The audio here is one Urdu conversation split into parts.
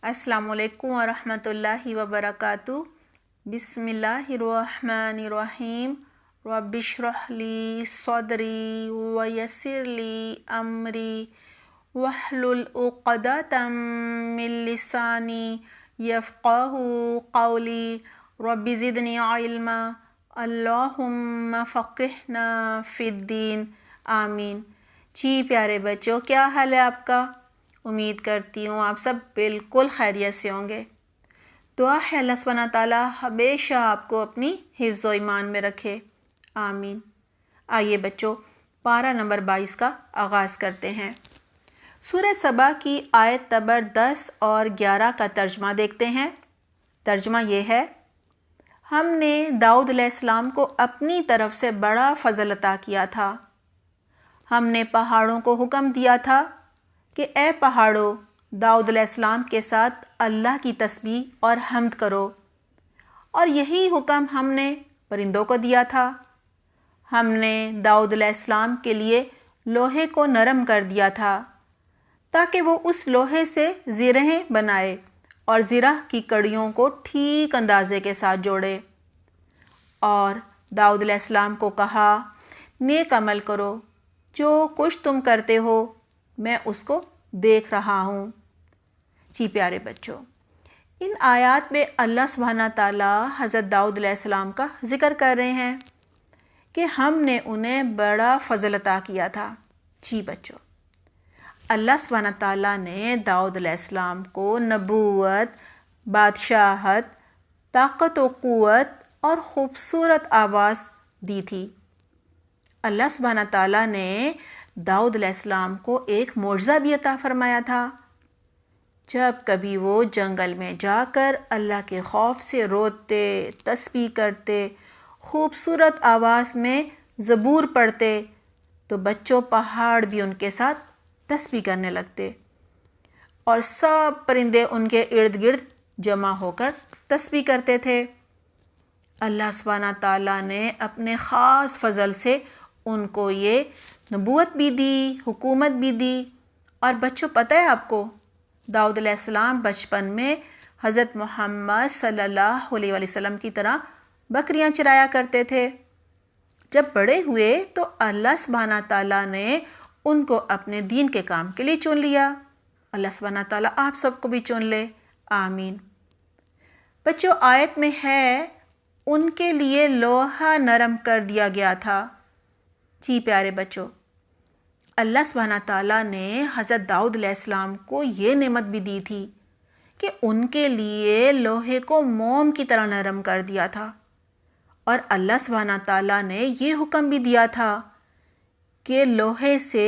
السلام علیکم ورحمۃ اللہ وبرکاتہ۔ بسم اللہ الرحمن الرحیم۔ رب اشرح لی صدری ویسر لی امری واحلل عقدۃ من لسانی یفقہوا قولی رب زدنی علما اللہم فقہنا فی الدین آمین۔ جی پیارے بچوں، کیا حال ہے آپ کا؟ امید کرتی ہوں آپ سب بالکل خیریت سے ہوں گے۔ دعا ہے اللہ سبحانہ تعالیٰ ہمیشہ آپ کو اپنی حفظ و ایمان میں رکھے، آمین۔ آئیے بچوں، پارہ نمبر 22 کا آغاز کرتے ہیں۔ سورہ سبا کی آیت نمبر 10 اور 11 کا ترجمہ دیکھتے ہیں۔ ترجمہ یہ ہے: ہم نے داؤد علیہ السلام کو اپنی طرف سے بڑا فضل عطا کیا تھا۔ ہم نے پہاڑوں کو حکم دیا تھا کہ اے پہاڑوں، داؤد علیہ السلام کے ساتھ اللہ کی تسبیح اور حمد کرو، اور یہی حکم ہم نے پرندوں کو دیا تھا۔ ہم نے داؤد علیہ السلام کے لیے لوہے کو نرم کر دیا تھا تاکہ وہ اس لوہے سے زرہیں بنائے اور زرہ کی کڑیوں کو ٹھیک اندازے کے ساتھ جوڑے۔ اور داؤد علیہ السلام کو کہا، نیک عمل کرو، جو کچھ تم کرتے ہو میں اس کو دیکھ رہا ہوں۔ جی پیارے بچوں، ان آیات میں اللہ سبحانہ تعالیٰ حضرت داؤد علیہ السلام کا ذکر کر رہے ہیں کہ ہم نے انہیں بڑا فضل عطا کیا تھا۔ جی بچوں، اللہ سبحانہ تعالیٰ نے داؤد علیہ السلام کو نبوت، بادشاہت، طاقت و قوت اور خوبصورت آواز دی تھی۔ اللہ سبحانہ تعالیٰ نے داؤد علیہ السلام کو ایک معجزہ بھی عطا فرمایا تھا۔ جب کبھی وہ جنگل میں جا کر اللہ کے خوف سے روتے، تسبیح کرتے، خوبصورت آواز میں زبور پڑھتے تو بچوں پہاڑ بھی ان کے ساتھ تسبیح کرنے لگتے، اور سب پرندے ان کے ارد گرد جمع ہو کر تسبیح کرتے تھے۔ اللہ سبحانہ تعالیٰ نے اپنے خاص فضل سے ان کو یہ نبوت بھی دی، حکومت بھی دی۔ اور بچوں، پتہ ہے آپ کو، داؤد علیہ السلام بچپن میں حضرت محمد صلی اللہ علیہ وسلم کی طرح بکریاں چرایا کرتے تھے۔ جب بڑے ہوئے تو اللہ سبحانہ تعالیٰ نے ان کو اپنے دین کے کام کے لیے چن لیا۔ اللہ سبحانہ تعالیٰ آپ سب کو بھی چن لے، آمین۔ بچوں، آیت میں ہے ان کے لیے لوہا نرم کر دیا گیا تھا۔ جی پیارے بچوں، اللہ سبحانہ تعالیٰ نے حضرت داؤد علیہ السلام کو یہ نعمت بھی دی تھی کہ ان کے لیے لوہے کو موم کی طرح نرم کر دیا تھا، اور اللہ سبحانہ تعالیٰ نے یہ حکم بھی دیا تھا کہ لوہے سے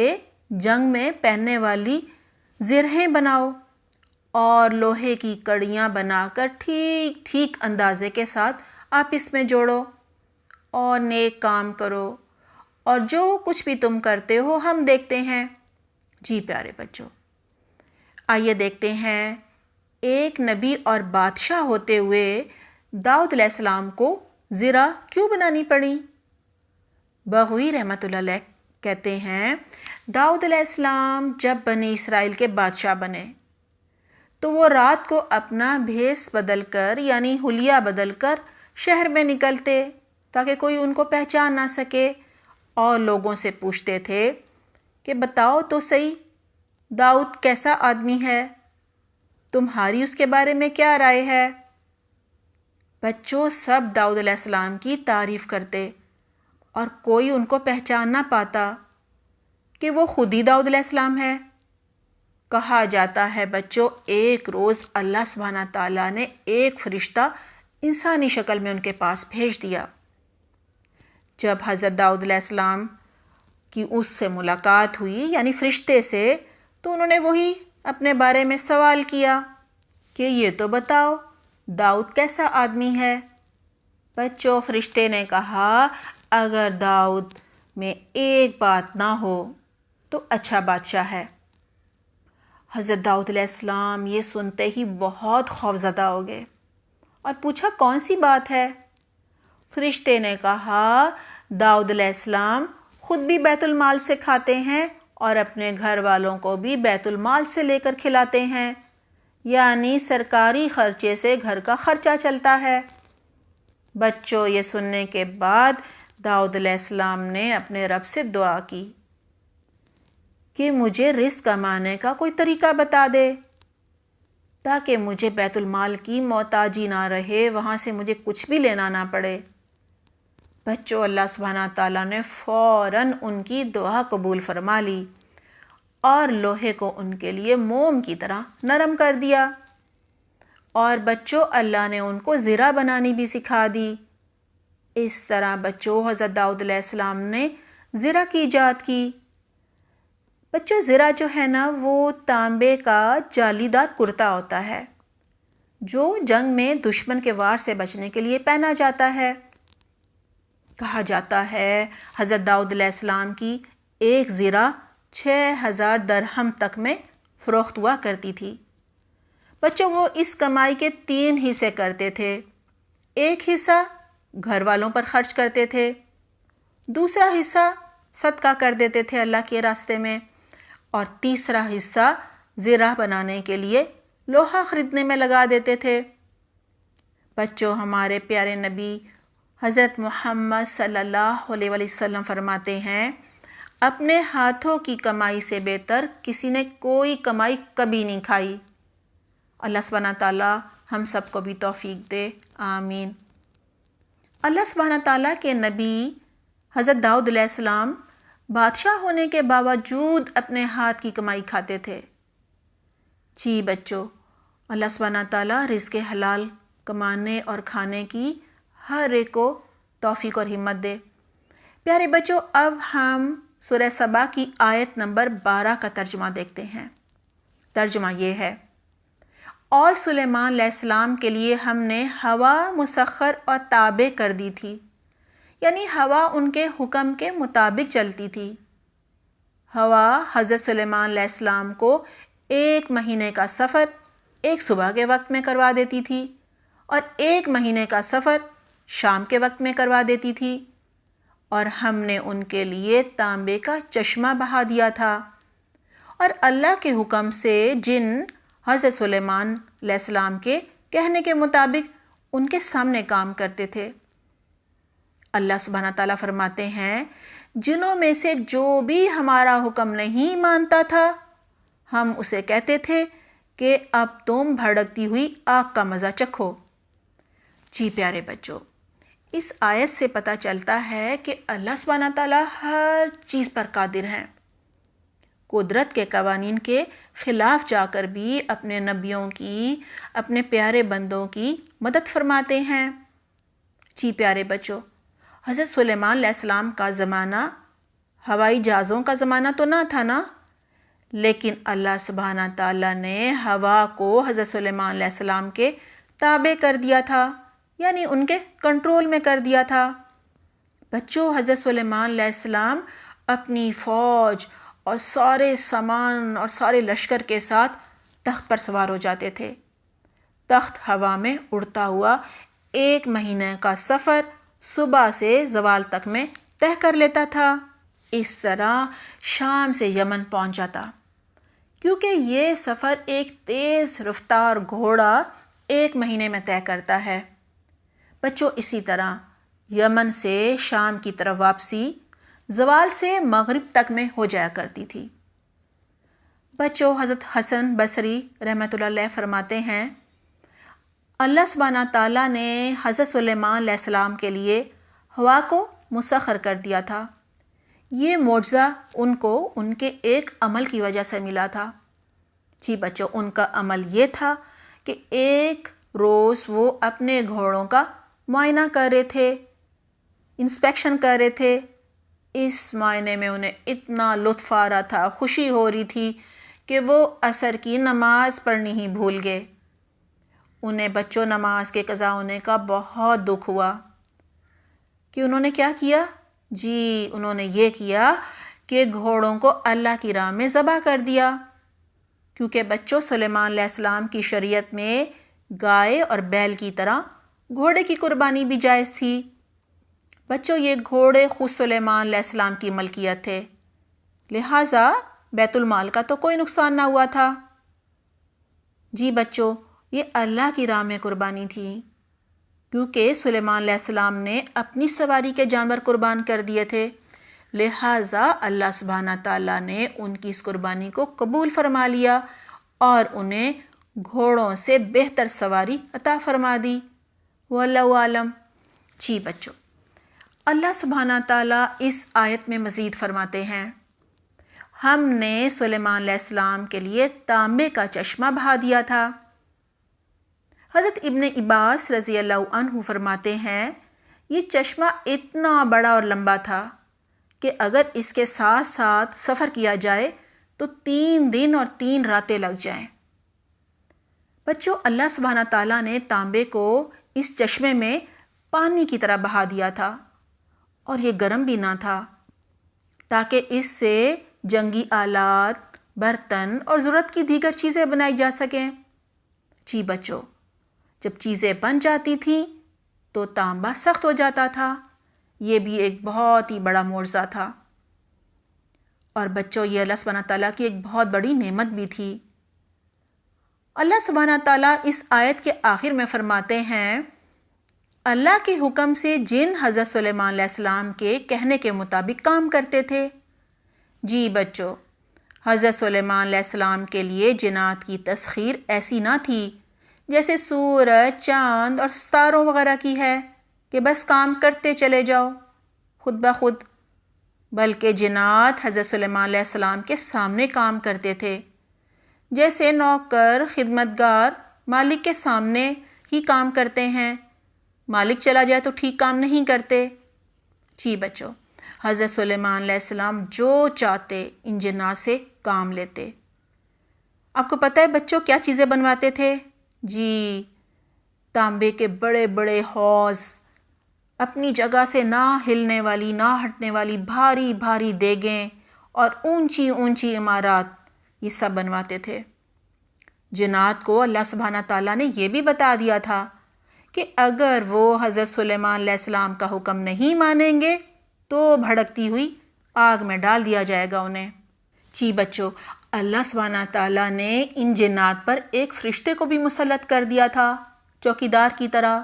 جنگ میں پہننے والی زرہیں بناؤ اور لوہے کی کڑیاں بنا کر ٹھیک ٹھیک اندازے کے ساتھ آپس میں جوڑو اور نیک کام کرو، اور جو کچھ بھی تم کرتے ہو ہم دیکھتے ہیں۔ جی پیارے بچوں، آئیے دیکھتے ہیں ایک نبی اور بادشاہ ہوتے ہوئے داؤد علیہ السلام کو زرہ کیوں بنانی پڑی؟ بغوی رحمۃ اللہ علیہ کہتے ہیں، داؤد علیہ السلام جب بنی اسرائیل کے بادشاہ بنے تو وہ رات کو اپنا بھیس بدل کر، یعنی حلیہ بدل کر شہر میں نکلتے تاکہ کوئی ان کو پہچان نہ سکے، اور لوگوں سے پوچھتے تھے کہ بتاؤ تو صحیح، داؤد کیسا آدمی ہے، تمہاری اس کے بارے میں کیا رائے ہے؟ بچوں، سب داؤد علیہ السلام کی تعریف کرتے اور کوئی ان کو پہچان نہ پاتا کہ وہ خود ہی داؤد علیہ السلام ہے۔ کہا جاتا ہے بچوں، ایک روز اللہ سبحانہ تعالیٰ نے ایک فرشتہ انسانی شکل میں ان کے پاس بھیج دیا۔ جب حضرت داؤد علیہ السلام کی اس سے ملاقات ہوئی، یعنی فرشتے سے، تو انہوں نے وہی اپنے بارے میں سوال کیا کہ یہ تو بتاؤ داؤد کیسا آدمی ہے۔ بچوں، فرشتے نے کہا اگر داؤد میں ایک بات نہ ہو تو اچھا بادشاہ ہے۔ حضرت داؤد علیہ السلام یہ سنتے ہی بہت خوفزدہ ہو گئے اور پوچھا کون سی بات ہے؟ فرشتے نے کہا داؤد علیہ السلام خود بھی بیت المال سے کھاتے ہیں اور اپنے گھر والوں کو بھی بیت المال سے لے کر کھلاتے ہیں، یعنی سرکاری خرچے سے گھر کا خرچہ چلتا ہے۔ بچوں، یہ سننے کے بعد داؤد علیہ السلام نے اپنے رب سے دعا کی کہ مجھے رزق کمانے کا کوئی طریقہ بتا دے تاکہ مجھے بیت المال کی محتاجی نہ رہے، وہاں سے مجھے کچھ بھی لینا نہ پڑے۔ بچوں، اللہ سبحانہ تعالیٰ نے فوراً ان کی دعا قبول فرما لی اور لوہے کو ان کے لیے موم کی طرح نرم کر دیا۔ اور بچوں، اللہ نے ان کو زرہ بنانی بھی سکھا دی۔ اس طرح بچوں، حضرت داؤد علیہ السلام نے زرہ کی ایجاد کی۔ بچوں، زرہ جو ہے نا، وہ تانبے کا جالی دار کرتا ہوتا ہے جو جنگ میں دشمن کے وار سے بچنے کے لیے پہنا جاتا ہے۔ کہا جاتا ہے حضرت داؤد علیہ السلام کی ایک زرہ 6000 درہم تک میں فروخت ہوا کرتی تھی۔ بچوں، وہ اس کمائی کے 3 حصے کرتے تھے۔ ایک حصہ گھر والوں پر خرچ کرتے تھے، دوسرا حصہ صدقہ کر دیتے تھے اللہ کے راستے میں، اور تیسرا حصہ زرہ بنانے کے لیے لوہا خریدنے میں لگا دیتے تھے۔ بچوں، ہمارے پیارے نبی حضرت محمد صلی اللہ علیہ وسلم فرماتے ہیں، اپنے ہاتھوں کی کمائی سے بہتر کسی نے کوئی کمائی کبھی نہیں کھائی۔ اللہ سبحانہ تعالیٰ ہم سب کو بھی توفیق دے، آمین۔ اللہ سبحانہ تعالیٰ کے نبی حضرت داؤد علیہ السلام بادشاہ ہونے کے باوجود اپنے ہاتھ کی کمائی کھاتے تھے۔ جی بچوں، اللہ سبحانہ تعالیٰ رزق حلال کمانے اور کھانے کی ہر ایک کو توفیق اور ہمت دے۔ پیارے بچوں، اب ہم سورہ سبا کی آیت نمبر 12 کا ترجمہ دیکھتے ہیں۔ ترجمہ یہ ہے، اور سلیمان علیہ السلام کے لیے ہم نے ہوا مسخر اور تابع کر دی تھی، یعنی ہوا ان کے حکم کے مطابق چلتی تھی۔ ہوا حضرت سلیمان علیہ السلام کو 1 مہینے کا سفر ایک صبح کے وقت میں کروا دیتی تھی اور 1 مہینے کا سفر شام کے وقت میں کروا دیتی تھی، اور ہم نے ان کے لیے تانبے کا چشمہ بہا دیا تھا، اور اللہ کے حکم سے جن حضرت سلیمان علیہ السلام کے کہنے کے مطابق ان کے سامنے کام کرتے تھے۔ اللہ سبحانہ تعالیٰ فرماتے ہیں، جنوں میں سے جو بھی ہمارا حکم نہیں مانتا تھا ہم اسے کہتے تھے کہ اب تم بھڑکتی ہوئی آگ کا مزہ چکھو۔ جی پیارے بچوں، اس آیت سے پتہ چلتا ہے کہ اللہ سبحانہ تعالیٰ ہر چیز پر قادر ہیں، قدرت کے قوانین کے خلاف جا کر بھی اپنے نبیوں کی، اپنے پیارے بندوں کی مدد فرماتے ہیں۔ جی پیارے بچوں، حضرت سلیمان علیہ السلام کا زمانہ ہوائی جہازوں کا زمانہ تو نہ تھا نا، لیکن اللہ سبحانہ تعالیٰ نے ہوا کو حضرت سلیمان علیہ السلام کے تابع کر دیا تھا، یعنی ان کے کنٹرول میں کر دیا تھا۔ بچوں، حضرت سلیمان علیہ السلام اپنی فوج اور سارے سامان اور سارے لشکر کے ساتھ تخت پر سوار ہو جاتے تھے۔ تخت ہوا میں اڑتا ہوا 1 مہینے کا سفر صبح سے زوال تک میں طے کر لیتا تھا۔ اس طرح شام سے یمن پہنچ جاتا، کیونکہ یہ سفر ایک تیز رفتار گھوڑا 1 مہینے میں طے کرتا ہے۔ بچوں، اسی طرح یمن سے شام کی طرف واپسی زوال سے مغرب تک میں ہو جایا کرتی تھی۔ بچوں، حضرت حسن بصری رحمۃ اللہ علیہ فرماتے ہیں، اللہ سبحانہ تعالیٰ نے حضرت سلیمان علیہ السلام کے لیے ہوا کو مسخر کر دیا تھا۔ یہ معجزہ ان کو ان کے ایک عمل کی وجہ سے ملا تھا۔ جی بچوں، ان کا عمل یہ تھا کہ ایک روز وہ اپنے گھوڑوں کا معائنہ کر رہے تھے، انسپیکشن کر رہے تھے۔ اس معائنے میں انہیں اتنا لطف آ رہا تھا، خوشی ہو رہی تھی کہ وہ عصر کی نماز پڑھنی ہی بھول گئے۔ انہیں بچوں نماز کے قضا ہونے کا بہت دکھ ہوا کہ انہوں نے کیا کیا؟ جی انہوں نے یہ کیا کہ گھوڑوں کو اللہ کی راہ میں ذبح کر دیا، کیونکہ بچوں سلیمان علیہ السلام کی شریعت میں گائے اور بیل کی طرح گھوڑے کی قربانی بھی جائز تھی۔ بچوں یہ گھوڑے خود سلیمان علیہ السلام کی ملکیت تھے، لہٰذا بیت المال کا تو کوئی نقصان نہ ہوا تھا۔ جی بچوں، یہ اللہ کی راہ میں قربانی تھی، کیونکہ سلیمان علیہ السلام نے اپنی سواری کے جانور قربان کر دیے تھے، لہٰذا اللہ سبحانہ تعالیٰ نے ان کی اس قربانی کو قبول فرما لیا اور انہیں گھوڑوں سے بہتر سواری عطا فرما دی۔ واللہ عالم۔ جی بچوں، اللہ سبحانہ تعالیٰ اس آیت میں مزید فرماتے ہیں، ہم نے سلیمان علیہ السلام کے لیے تانبے کا چشمہ بہا دیا تھا۔ حضرت ابن عباس رضی اللہ عنہ فرماتے ہیں، یہ چشمہ اتنا بڑا اور لمبا تھا کہ اگر اس کے ساتھ ساتھ سفر کیا جائے تو 3 دن اور 3 راتیں لگ جائیں۔ بچوں، اللہ سبحانہ تعالیٰ نے تانبے کو اس چشمے میں پانی کی طرح بہا دیا تھا، اور یہ گرم بھی نہ تھا، تاکہ اس سے جنگی آلات، برتن اور ضرورت کی دیگر چیزیں بنائی جا سکیں۔ جی بچوں، جب چیزیں بن جاتی تھیں تو تانبا سخت ہو جاتا تھا، یہ بھی ایک بہت ہی بڑا معجزہ تھا۔ اور بچوں، یہ اللہ سبحانہ تعالیٰ کی ایک بہت بڑی نعمت بھی تھی۔ اللہ سبحانہ تعالیٰ اس آیت کے آخر میں فرماتے ہیں، اللہ کے حکم سے جن حضرت سلیمان علیہ السلام کے کہنے کے مطابق کام کرتے تھے۔ جی بچوں، حضرت سلیمان علیہ السلام کے لیے جنات کی تسخیر ایسی نہ تھی جیسے سورج، چاند اور ستاروں وغیرہ کی ہے کہ بس کام کرتے چلے جاؤ خود بخود، بلکہ جنات حضرت سلیمان علیہ السلام کے سامنے کام کرتے تھے، جیسے نوکر، خدمتگار مالک کے سامنے ہی کام کرتے ہیں، مالک چلا جائے تو ٹھیک کام نہیں کرتے۔ جی بچوں، حضرت سلیمان علیہ السلام جو چاہتے ان جنات سے کام لیتے۔ آپ کو پتہ ہے بچوں کیا چیزیں بنواتے تھے؟ جی، تانبے کے بڑے بڑے حوض، اپنی جگہ سے نہ ہلنے والی، نہ ہٹنے والی بھاری بھاری دیگیں اور اونچی اونچی عمارات، یہ سب بنواتے تھے۔ جنات کو اللہ سبحانہ تعالیٰ نے یہ بھی بتا دیا تھا کہ اگر وہ حضرت سلیمان علیہ السلام کا حکم نہیں مانیں گے تو بھڑکتی ہوئی آگ میں ڈال دیا جائے گا انہیں۔ جی بچوں، اللہ سبحانہ تعالیٰ نے ان جنات پر ایک فرشتے کو بھی مسلط کر دیا تھا چوکیدار کی طرح،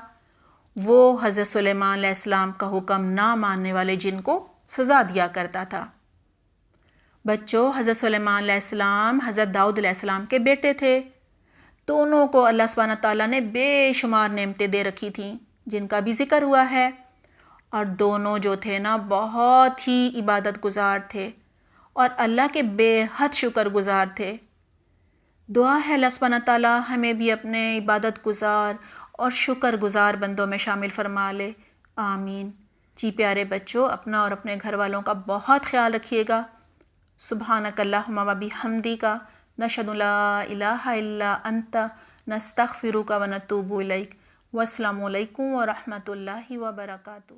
وہ حضرت سلیمان علیہ السلام کا حکم نہ ماننے والے جن کو سزا دیا کرتا تھا۔ بچوں، حضرت سلیمان علیہ السلام حضرت داؤد علیہ السلام کے بیٹے تھے، دونوں کو اللہ سبحانہ تعالیٰ نے بے شمار نعمتیں دے رکھی تھیں جن کا بھی ذکر ہوا ہے، اور دونوں جو تھے نا بہت ہی عبادت گزار تھے اور اللہ کے بے حد شکر گزار تھے۔ دعا ہے اللہ سبحانہ تعالیٰ ہمیں بھی اپنے عبادت گزار اور شکر گزار بندوں میں شامل فرما لے، آمین۔ جی پیارے بچوں، اپنا اور اپنے گھر والوں کا بہت خیال رکھیے گا۔ سبحانک اللہم و بحمدک، نشہد لا الہ الا انت، نستغفرک و نتوب الیک۔ والسلام علیکم ورحمۃ اللہ وبرکاتہ۔